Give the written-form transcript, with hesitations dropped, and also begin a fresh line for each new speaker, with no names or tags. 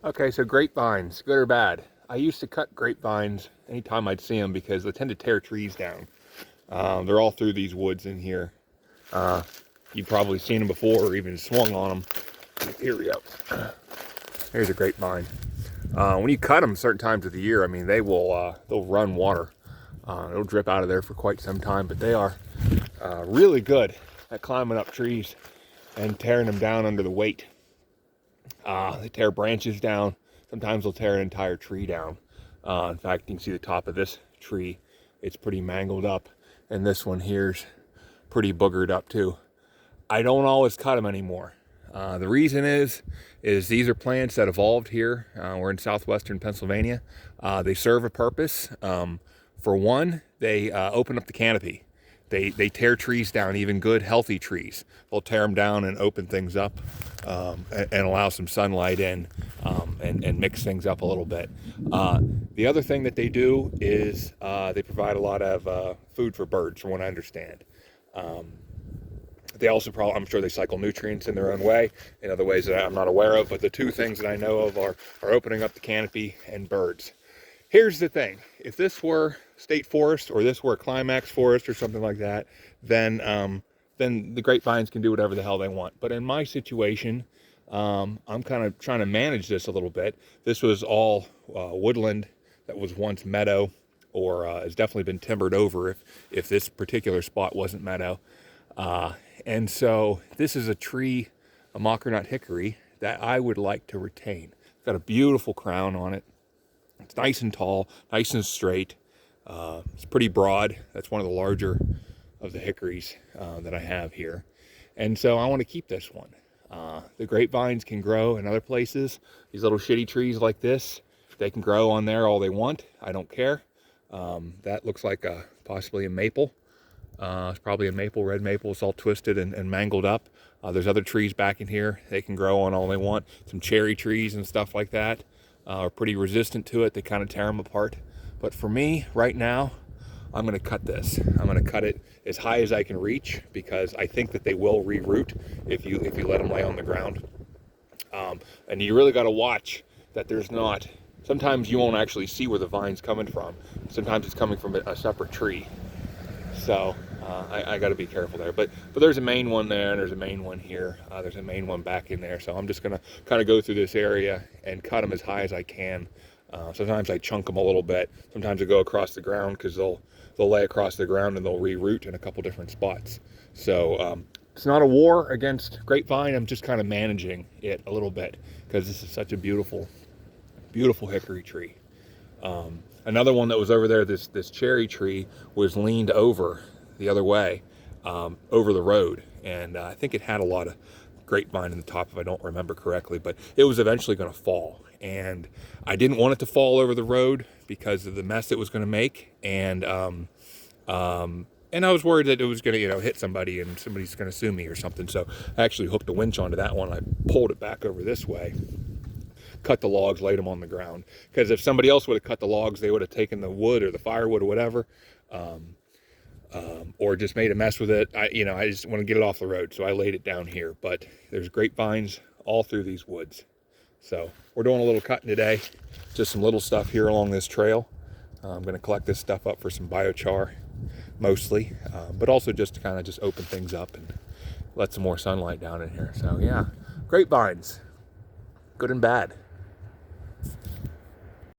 Okay, so grapevines, good or bad? I used to cut grapevines anytime I'd see them because they tend to tear trees down. They're all through these woods in here. You've probably seen them before or even swung on them. Here we go. Here's a grapevine. When you cut them certain times of the year, I mean, they'll run water. It'll drip out of there for quite some time, but they are really good at climbing up trees and tearing them down under the weight. They tear branches down. Sometimes they'll tear an entire tree down. In fact, you can see the top of this tree. It's pretty mangled up. And this one here's pretty boogered up too. I don't always cut them anymore. The reason is these are plants that evolved here. We're in southwestern Pennsylvania. They serve a purpose. For one, they open up the canopy. They tear trees down, even good, healthy trees. They'll tear them down and open things up and allow some sunlight in and mix things up a little bit. The other thing that they do is they provide a lot of food for birds, from what I understand. They also I'm sure they cycle nutrients in their own way, in other ways that I'm not aware of, but the two things that I know of are opening up the canopy and birds. Here's the thing, if this were state forest or this were a climax forest or something like that, then the grapevines can do whatever the hell they want. But in my situation, I'm kind of trying to manage this a little bit. This was all woodland that was once meadow, or has definitely been timbered over if this particular spot wasn't meadow. And so this is a tree, a mockernut hickory, that I would like to retain. It's got a beautiful crown on it. It's nice and tall, nice and straight. It's pretty broad. That's one of the larger of the hickories that I have here. And so I want to keep this one. The grapevines can grow in other places. These little shitty trees like this, they can grow on there all they want. I don't care. That looks like possibly a maple. It's probably a maple, red maple. It's all twisted and mangled up. There's other trees back in here. They can grow on all they want. Some cherry trees and stuff like that are pretty resistant to it. They kind of tear them apart. But for me, right now, I'm going to cut this. I'm going to cut it as high as I can reach because I think that they will reroot if you let them lay on the ground. And you really got to watch that there's not. Sometimes you won't actually see where the vine's coming from. Sometimes it's coming from a separate tree. So I got to be careful there. But there's a main one there, and there's a main one here. There's a main one back in there. So I'm just going to kind of go through this area and cut them as high as I can. Sometimes I chunk them a little bit. Sometimes I go across the ground because they'll lay across the ground and they'll reroot in a couple different spots. So it's not a war against grapevine. I'm just kind of managing it a little bit because this is such a beautiful, beautiful hickory tree. Another one that was over there, this cherry tree, was leaned over the other way, over the road. And I think it had a lot of grapevine in the top, if I don't remember correctly, but it was eventually going to fall. And I didn't want it to fall over the road because of the mess it was going to make. And I was worried that it was going to, hit somebody and somebody's going to sue me or something. So I actually hooked a winch onto that one. I pulled it back over this way, cut the logs, laid them on the ground. Because if somebody else would have cut the logs, they would have taken the wood or the firewood or whatever, or just made a mess with it. I just want to get it off the road, so I laid it down here. But there's grapevines all through these woods. So we're doing a little cutting today, just some little stuff here along this trail. I'm going to collect this stuff up for some biochar, mostly, but also just to kind of just open things up and let some more sunlight down in here. So yeah, grapevines, good and bad.